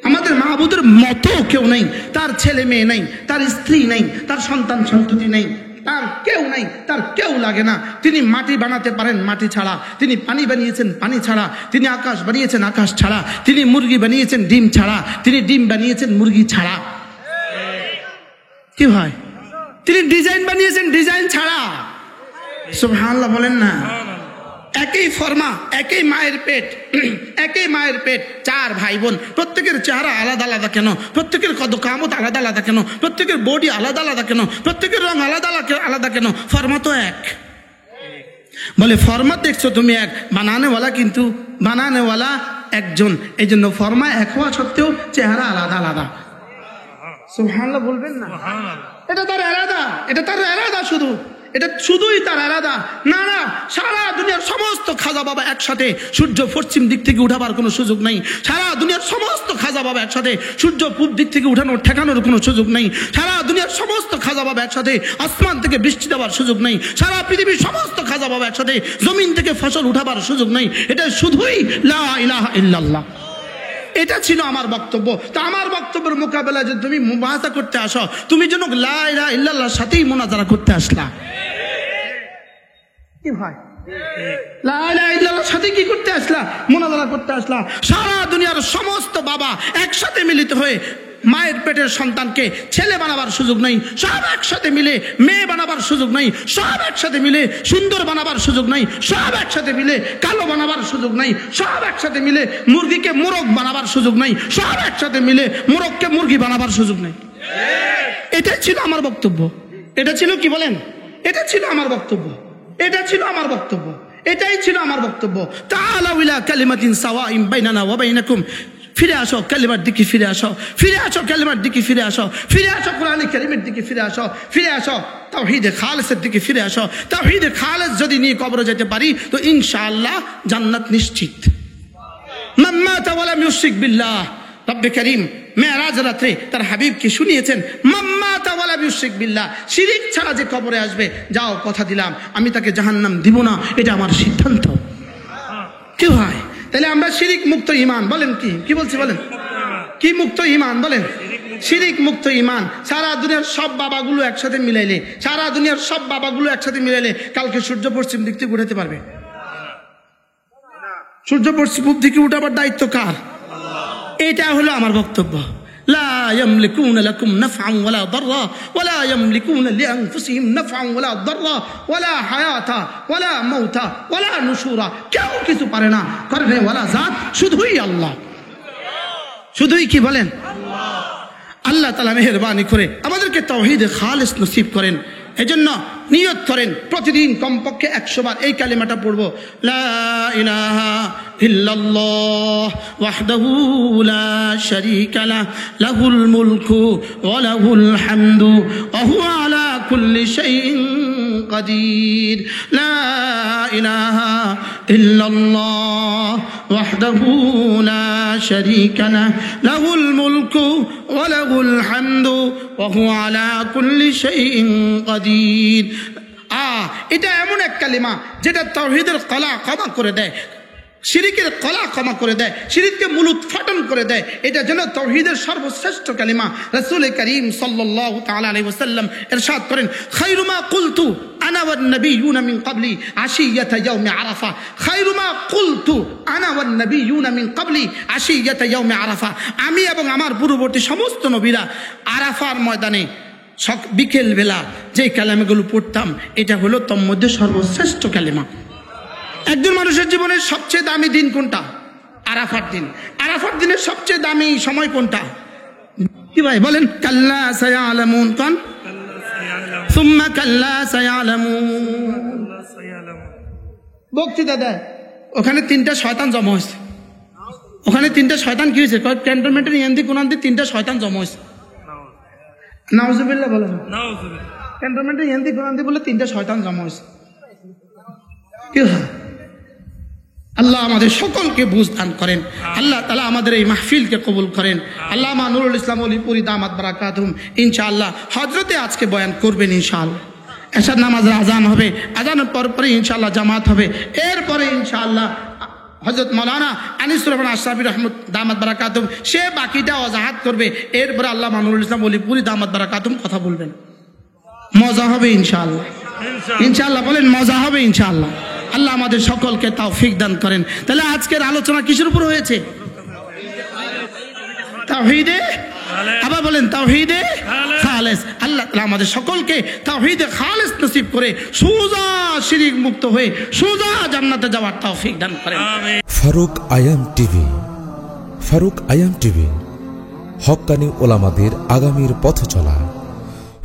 Speaker 1: আমাদের মাহবুদের মতো কেউ নেই। তার ছেলে মেয়ে নেই, তার স্ত্রী নেই, তার সন্তান সন্ততি নেই, তার কেউ নাই, তার কেউ লাগে না। তিনি মাটি বানাতে পারেন মাটি ছাড়া, তিনি পানি বানিয়েছেন পানি ছাড়া, তিনি আকাশ বানিয়েছেন আকাশ ছাড়া, তিনি মুরগি বানিয়েছেন ডিম ছাড়া, তিনি ডিম বানিয়েছেন মুরগি ছাড়া। কি হয়? তিনি ডিজাইন বানিয়েছেন ডিজাইন ছাড়া। সুবহানাল্লাহ বলেন না। একই ফরমা, একই মায়ের পেট, একই মায়ের পেট, 4 ভাই বোন, প্রত্যেকের চেহারা আলাদা আলাদা কেন? প্রত্যেকের কদকামত আলাদা আলাদা কেন? প্রত্যেকের বডি আলাদা আলাদা কেন? প্রত্যেকের রং আলাদা আলাদা কেন? ফরমা তো এক। বলে ফরমা দেখছো তুমি এক, বানানেওয়ালা কিন্তু বানানেওয়ালা একজন। এই জন্য ফরমা এক হওয়া সত্ত্বেও চেহারা আলাদা আলাদা। সুবহানাল্লাহ বলবেন না? এটা তার আলাদা, এটা তার আলাদা, শুধু এটা শুধুই তার আলাদা। না না, সারা দুনিয়ার সমস্ত খাজা বাবা একসাথে সূর্য পশ্চিম দিক থেকে উঠাবার কোনো সুযোগ নেই। সারা দুনিয়ার সমস্ত খাজা বাবা একসাথে সূর্য পূব দিক থেকে উঠানোর ঠেকানোর কোনো সুযোগ নেই। সারা দুনিয়ার সমস্ত খাজা বাবা একসাথে আসমান থেকে বৃষ্টি দেওয়ার সুযোগ নেই। সারা পৃথিবীর সমস্ত খাজা বাবা একসাথে জমিন থেকে ফসল উঠাবার সুযোগ নেই। এটা শুধুই লা ইলাহা ইল্লাল্লাহ। এটা ছিল আমার বক্তব্য। তা আমার বক্তব্যের মোকাবেলায় যদি তুমি মুবাহাসা করতে আসো, তুমি যেন লা ইলাহা ইল্লাল্লাহর সাথেই মুনাজারা করতে আসলা। কি ভাই? লা ইলাহা ইল্লাল্লাহর সাথে কি করতে আসলা? মুনাজারা করতে আসলা। সারা দুনিয়ার সমস্ত বাবা একসাথে মিলিত হয়ে মায়ের পেটের সন্তানকে ছেলে বানাবার সুযোগ নেই, সব একসাথে মিলে মেয়ে বানাবার সুযোগ নেই, সব একসাথে মিলে সুন্দর বানাবার সুযোগ নেই, সব একসাথে মিলে কালো বানাবার সুযোগ নেই, সব একসাথে মিলে মুরগিকে মোরগ বানাবার সুযোগ নেই, সব একসাথে মিলে মোরগকে মুরগি বানাবার সুযোগ নেই। এটাই ছিল আমার বক্তব্য। এটা ছিল কি বলেন? এটা ছিল আমার বক্তব্য। এটা ছিল আমার বক্তব্য। এটাই ছিল আমার বক্তব্য। তাআলাউ ইলা কালিমাতিন সাওয়াইন বাইনানা ওয়া বাইনাকুম ফিরে আসো কালিমার দিকে, ফিরে আসো, ফিরে আসো কালিমার দিকে, ফিরে আসো, ফিরে আসো কোরআনে কারিমের দিকে, ফিরে আসো, ফিরে আসো তাওহীদে খালেসের দিকে, ফিরে আসো। তাওহীদে খালেস যদি নিয়ে কবরে যেতে পারি তো ইনশাআল্লাহ জান্নাত নিশ্চিত। মান মাতা ওয়া লাম ইউশরিক বিল্লাহ, রব্বে করিম মেরাজ রাতে তার হাবিবকে শুনিয়েছেন মান মাতা ওয়া লাম ইউশরিক বিল্লাহ, শিরিক ছাড়া যে কবরে আসবে, যাও কথা দিলাম আমি তাকে জাহান্নাম দিব না, এটা আমার সিদ্ধান্ত। কি হয় তাহলে আমরা শিরিক মুক্ত ঈমান, বলেন কি বলছি বলেন, কি মুক্ত ঈমান বলেন, শিরিক মুক্ত ঈমান। সারা দুনিয়ার সব বাবাগুলো একসাথে মিলাইলে, সারা দুনিয়ার সব বাবাগুলো একসাথে মিলাইলে কালকে সূর্য পশ্চিম দিক থেকে উঠাতে পারবে? সূর্য পশ্চিম দিকে উঠাবার দায়িত্ব কার? এটা হলো আমার বক্তব্য। লা ইয়ামলিকুনা লাকুম নাফআন ওয়ালা দাররা ওয়ালা ইয়ামলিকুনা লিআনফুসিহিম নাফআন ওয়ালা দাররা ওয়ালা হায়াতা ওয়ালা মাউতা ওয়ালা নুশুরা, কেউ কিছু পারে না করবে ওয়ালা জাত, শুধুই আল্লাহ। শুধুই কি বলেন? আল্লাহ তাআলা মেহেরবানি করে আমাদেরকে তাওহীদে খালেস নসিব করেন। এজন্য নিয়ত করেন প্রতিদিন কমপক্ষে 100 বার এই কালিমাটা পড়বো, লা ইলাহা ইল্লাল্লাহ ওয়াহদাহু লা শারীকা লাহু লাহুল মুলকু ওয়া লাহুল হামদু ওয়া হুয়া আলা কুল্লি শাইইন কাদির। লা ইলাহা ইল্লাল্লাহ ওয়াহদাহু লা শারীকা লাহু লাহুল মুলকু ওয়া লাহুল হামদু ওয়া হুয়া আলা কুল্লি শাইইন কাদির। এটা এমন এক কালিমা যেটা তাওহীদের কলা ক্ষমা করে দেয়, শিরিকের কলা ক্ষমা করে দেয়, শিরিককে মূল উৎপাটন করে দেয়। এটা যেন তাওহীদের সর্বশ্রেষ্ঠ কালিমা। রাসূল করিম সাল্লাল্লাহু তাআলা আলাইহি ওয়াসাল্লাম ইরশাদ করেন, খায়রু মা কুলতু আনা ওয়ান নাবিয়্যুনা মিন ক্বাবলি আশিয়াতা ইয়াউমি আরাফা। খায়রু মা কুলতু আনা ওয়ান নাবিয়্যুনা মিন ক্বাবলি আশিয়াতা ইয়াউমি আরাফা। আমি এবং আমার পূর্ববর্তী সমস্ত নবীরা আরাফার ময়দানে বিকেল বেলা যে কালেমাগুলো পড়তাম, এটা হলো তোর মধ্যে সর্বশ্রেষ্ঠ কালেমা। একজন মানুষের জীবনের সবচেয়ে দামি দিন কোনটা? আরাফার দিন। আরাফার দিনের সবচেয়ে দামি সময় কোনটা? কি ভাই বলেন? কাল্লা সায়ালামুন, কোন? সুম্মা কাল্লা সায়ালামুন। বক্তৃতা দেয়, ওখানে 3টা শয়তান জমা হয়েছে। ওখানে 3টা শয়তান কি হয়েছে? ক্যান্টনমেন্টের ইয়ান্দি কোন 3টা শয়তান জমা হয়েছে। নাউজুবিল্লাহ বলেন। ক্যান্টনমেন্টের ইয়ান্দি কোন বলে 3টা শয়তান জমা হয়েছে। আল্লাহ আমাদের সকলকে বুঝ দান করেন। আল্লাহ তাআলা আমাদের এই মাহফিলকে কবুল করেন। আল্লামা নুরুল ইসলাম ওলিপুরি দামাত বারাকাতুহুম ইনশাআল্লাহ হযরতে আজকে বয়ান করবেন ইনশাআল্লাহ। এশার নামাজের আজান হবে, আজানের পরে ইনশাআল্লাহ জামাত হবে। এরপরে ইনশাআল্লাহ হযরত মাওলানা আনিসুর রহমান আশরাফি রহমত দামাত বারাকাতুহুম সে বাকিটা ওয়াজাহাত করবে। এরপরে আল্লামা নুরুল ইসলাম ওলিপুরি দামাত বারাকাতুহুম কথা বলবেন। মজা হবে ইনশাআল্লাহ। ইনশাআল্লাহ বলেন, মজা হবে ইনশাআল্লাহ। আল্লাহ আমাদের সকলকে তৌফিক দান করেন। তাহলে আজকের আলোচনা কিসের উপর হয়েছে? তাওহীদে, আবার বলেন তাওহীদে খালেস। আল্লাহ তাআলা আমাদের সকলকে তাওহীদে খালেস নসিব করে সোজা শিরক মুক্ত হয়ে সোজা জান্নাতে যাওয়ার তৌফিক দান করেন।
Speaker 3: ফারুক আয়াম টিভি। ফারুক আয়াম টিভি হক্কানি ওলামাদের আগামীর পথ চলা।